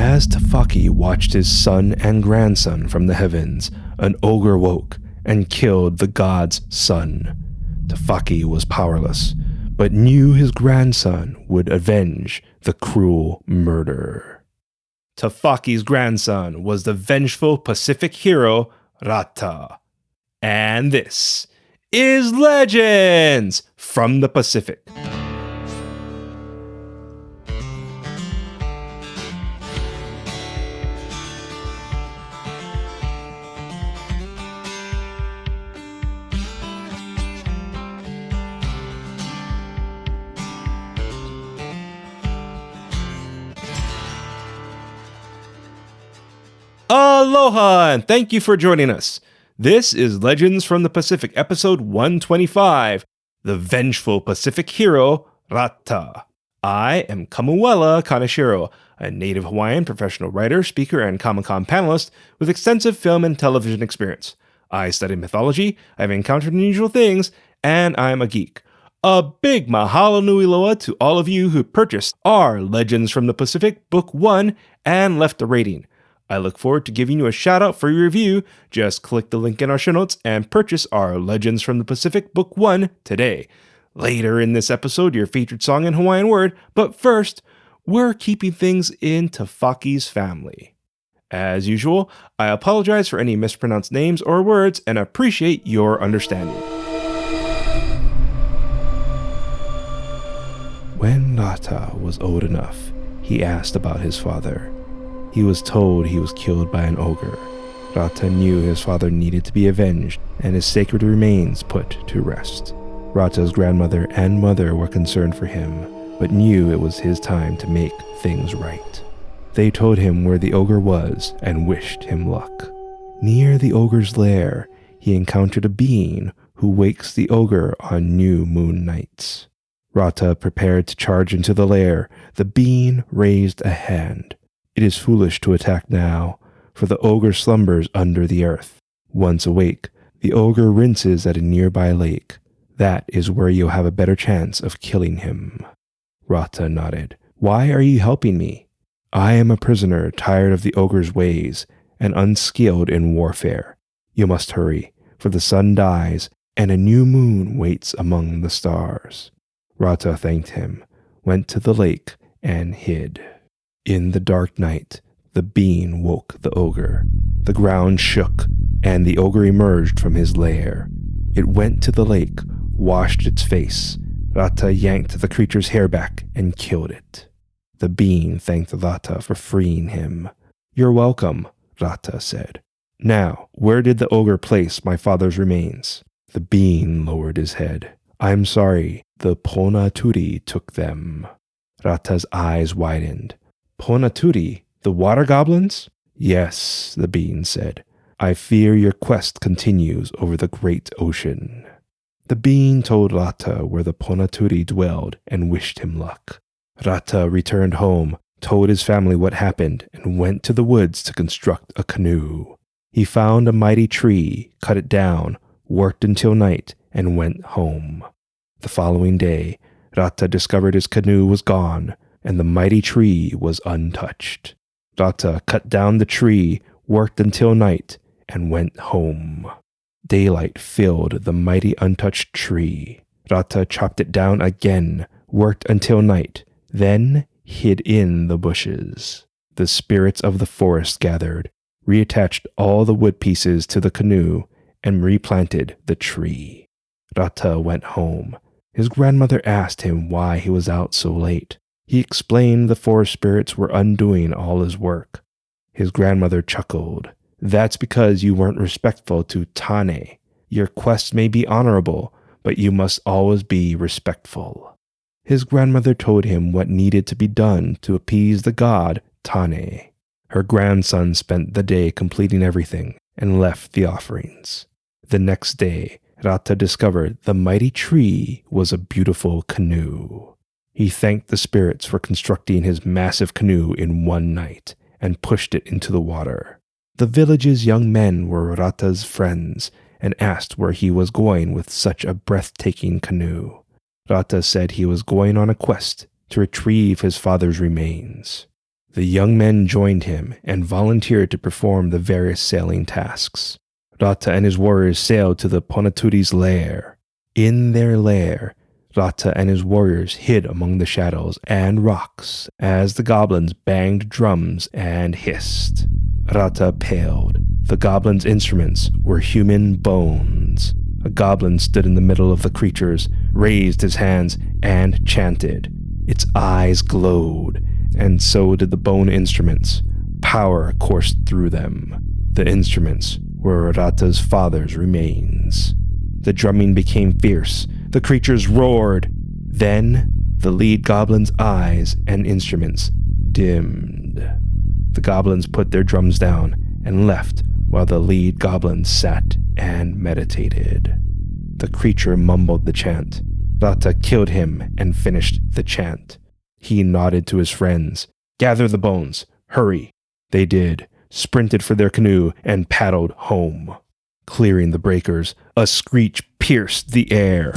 As Tafaki watched his son and grandson from the heavens, an ogre woke and killed the god's son. Tafaki was powerless, but knew his grandson would avenge the cruel murder. Tafaki's grandson was the vengeful Pacific hero Rata. And this is Legends from the Pacific. Aloha, and thank you for joining us. This is Legends from the Pacific, episode 125, The Vengeful Pacific Hero, Rata. I am Kamuela Kaneshiro, a native Hawaiian professional writer, speaker, and Comic-Con panelist with extensive film and television experience. I study mythology, I've encountered unusual things, and I'm a geek. A big mahalo nui loa to all of you who purchased our Legends from the Pacific Book 1 and left a rating. I look forward to giving you a shout out for your review. Just click the link in our show notes and purchase our Legends from the Pacific Book 1 today. Later in this episode, your featured song in Hawaiian word, but first, we're keeping things in Tafaki's family. As usual, I apologize for any mispronounced names or words and appreciate your understanding. When Rata was old enough, he asked about his father. He was told he was killed by an ogre. Rata knew his father needed to be avenged and his sacred remains put to rest. Rata's grandmother and mother were concerned for him, but knew it was his time to make things right. They told him where the ogre was and wished him luck. Near the ogre's lair, he encountered a being who wakes the ogre on new moon nights. Rata prepared to charge into the lair. The being raised a hand. It is foolish to attack now, for the ogre slumbers under the earth. Once awake, the ogre rinses at a nearby lake. That is where you'll have a better chance of killing him. Rata nodded. Why are you helping me? I am a prisoner tired of the ogre's ways and unskilled in warfare. You must hurry, for the sun dies and a new moon waits among the stars. Rata thanked him, went to the lake, and hid. In the dark night, the being woke the ogre. The ground shook, and the ogre emerged from his lair. It went to the lake, washed its face. Rata yanked the creature's hair back and killed it. The being thanked Rata for freeing him. You're welcome, Rata said. Now, where did the ogre place my father's remains? The being lowered his head. I'm sorry, the Ponaturi took them. Rata's eyes widened. Ponaturi, the water goblins? Yes, the being said. I fear your quest continues over the great ocean. The being told Rata where the Ponaturi dwelled and wished him luck. Rata returned home, told his family what happened, and went to the woods to construct a canoe. He found a mighty tree, cut it down, worked until night, and went home. The following day, Rata discovered his canoe was gone, and the mighty tree was untouched. Rata cut down the tree, worked until night, and went home. Daylight filled the mighty untouched tree. Rata chopped it down again, worked until night, then hid in the bushes. The spirits of the forest gathered, reattached all the wood pieces to the canoe, and replanted the tree. Rata went home. His grandmother asked him why he was out so late. He explained the forest spirits were undoing all his work. His grandmother chuckled. That's because you weren't respectful to Tane. Your quest may be honorable, but you must always be respectful. His grandmother told him what needed to be done to appease the god Tane. Her grandson spent the day completing everything and left the offerings. The next day, Rata discovered the mighty tree was a beautiful canoe. He thanked the spirits for constructing his massive canoe in one night and pushed it into the water. The village's young men were Rata's friends and asked where he was going with such a breathtaking canoe. Rata said he was going on a quest to retrieve his father's remains. The young men joined him and volunteered to perform the various sailing tasks. Rata and his warriors sailed to the Ponaturi's lair. In their lair, Rata and his warriors hid among the shadows and rocks as the goblins banged drums and hissed. Rata paled. The goblins' instruments were human bones. A goblin stood in the middle of the creatures, raised his hands, and chanted. Its eyes glowed, and so did the bone instruments. Power coursed through them. The instruments were Rata's father's remains. The drumming became fierce. The creatures roared. Then the lead goblin's eyes and instruments dimmed. The goblins put their drums down and left while the lead goblin sat and meditated. The creature mumbled the chant. Rata killed him and finished the chant. He nodded to his friends. "Gather the bones. Hurry." They did, sprinted for their canoe, and paddled home. Clearing the breakers, a screech pierced the air.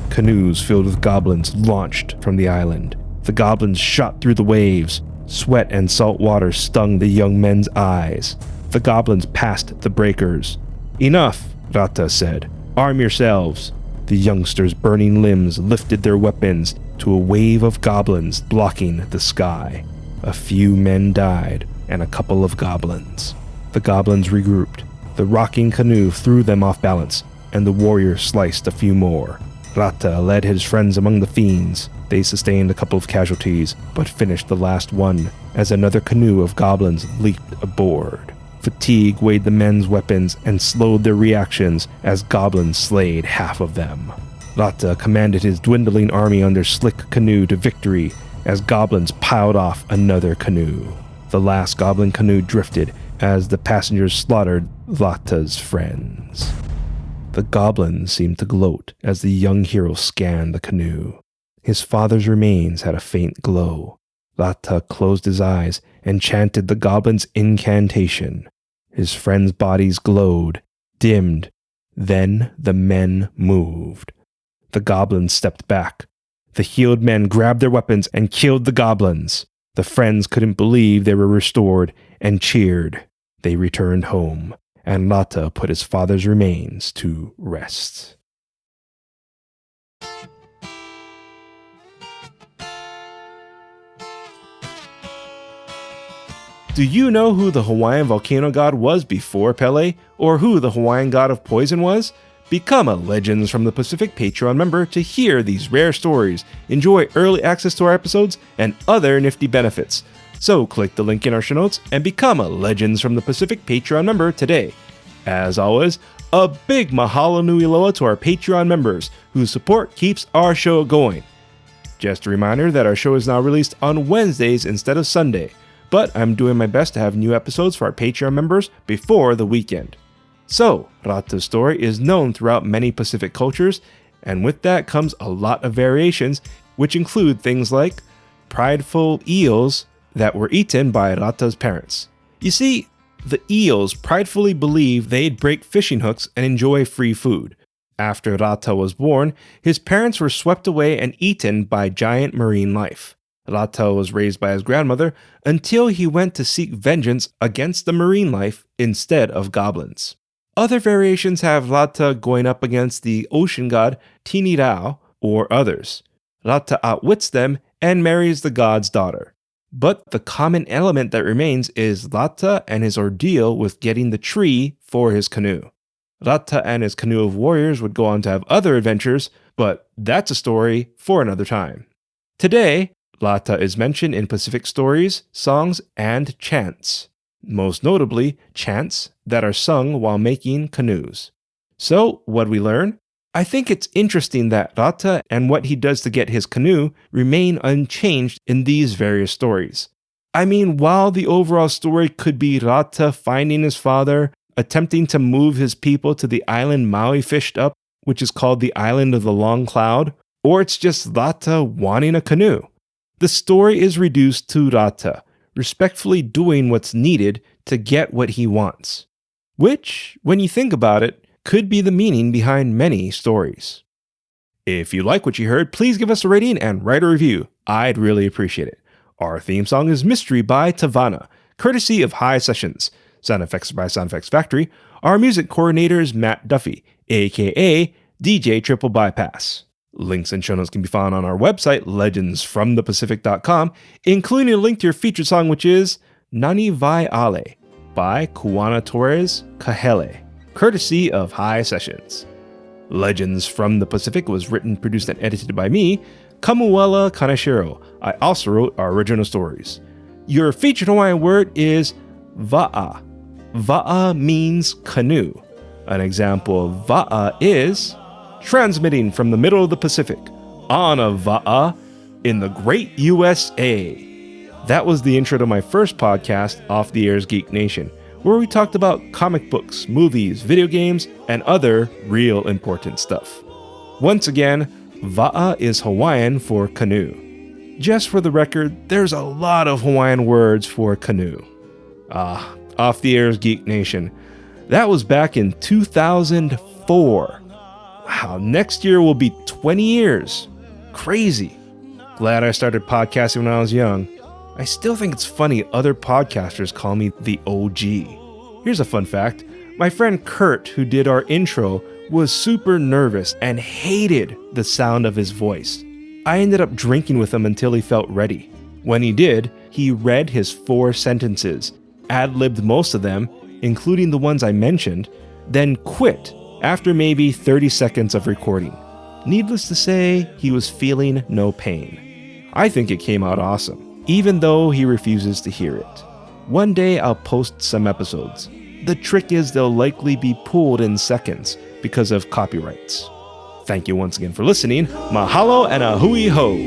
Canoes filled with goblins launched from the island. The goblins shot through the waves. Sweat and salt water stung the young men's eyes. The goblins passed the breakers. "Enough," Rata said. "Arm yourselves." The youngsters' burning limbs lifted their weapons to a wave of goblins blocking the sky. A few men died, and a couple of goblins. The goblins regrouped. The rocking canoe threw them off balance, and the warrior sliced a few more. Rata led his friends among the fiends. They sustained a couple of casualties, but finished the last one as another canoe of goblins leaped aboard. Fatigue weighed the men's weapons and slowed their reactions as goblins slayed half of them. Rata commanded his dwindling army on their slick canoe to victory as goblins piled off another canoe. The last goblin canoe drifted as the passengers slaughtered Rata's friends. The goblins seemed to gloat as the young hero scanned the canoe. His father's remains had a faint glow. Rata closed his eyes and chanted the goblin's incantation. His friends' bodies glowed, dimmed. Then the men moved. The goblins stepped back. The healed men grabbed their weapons and killed the goblins. The friends couldn't believe they were restored and cheered. They returned home, and Rata put his father's remains to rest. Do you know who the Hawaiian volcano god was before Pele, or who the Hawaiian god of poison was? Become a Legends from the Pacific Patreon member to hear these rare stories, enjoy early access to our episodes, and other nifty benefits. So click the link in our show notes and become a Legends from the Pacific Patreon member today. As always, a big mahalo nui loa to our Patreon members, whose support keeps our show going. Just a reminder that our show is now released on Wednesdays instead of Sunday, but I'm doing my best to have new episodes for our Patreon members before the weekend. So, Rata's story is known throughout many Pacific cultures, and with that comes a lot of variations, which include things like prideful eels that were eaten by Rata's parents. You see, the eels pridefully believed they'd break fishing hooks and enjoy free food. After Rata was born, his parents were swept away and eaten by giant marine life. Rata was raised by his grandmother until he went to seek vengeance against the marine life instead of goblins. Other variations have Rata going up against the ocean god Tinirao or others. Rata outwits them and marries the god's daughter. But the common element that remains is Rata and his ordeal with getting the tree for his canoe. Rata and his canoe of warriors would go on to have other adventures, but that's a story for another time. Today, Rata is mentioned in Pacific stories, songs, and chants. Most notably, chants that are sung while making canoes. So, what we learn? I think it's interesting that Rata and what he does to get his canoe remain unchanged in these various stories. I mean, while the overall story could be Rata finding his father, attempting to move his people to the island Maui fished up, which is called the Island of the Long Cloud, or it's just Rata wanting a canoe. The story is reduced to Rata respectfully doing what's needed to get what he wants. Which, when you think about it, could be the meaning behind many stories. If you like what you heard, please give us a rating and write a review. I'd really appreciate it. Our theme song is Mystery by Tavana, courtesy of High Sessions. Sound effects by Sound Effects Factory. Our music coordinator is Matt Duffy, aka DJ TripleBypass. Links and show notes can be found on our website, legendsfromthepacific.com, including a link to your featured song, which is Nani Wai'ale by Kuana Torres Kahele, courtesy of High Sessions. Legends from the Pacific was written, produced, and edited by me, Kamuela Kaneshiro. I also wrote our original stories. Your featured Hawaiian word is va'a. Va'a means canoe. An example of va'a is transmitting from the middle of the Pacific on a va'a in the great USA. That was the intro to my first podcast, Off the Air's Geek Nation, where we talked about comic books, movies, video games, and other real important stuff. Once again, va'a is Hawaiian for canoe. Just for the record, there's a lot of Hawaiian words for canoe. Off the Air's Geek Nation. That was back in 2004. Wow, next year will be 20 years. Crazy. Glad I started podcasting when I was young. I still think it's funny other podcasters call me the OG. Here's a fun fact. My friend Kurt, who did our intro, was super nervous and hated the sound of his voice. I ended up drinking with him until he felt ready. When he did, he read his 4 sentences, ad-libbed most of them, including the ones I mentioned, then quit after maybe 30 seconds of recording. Needless to say, he was feeling no pain. I think it came out awesome, even though he refuses to hear it. One day I'll post some episodes. The trick is they'll likely be pulled in seconds because of copyrights. Thank you once again for listening. Mahalo and a hui ho!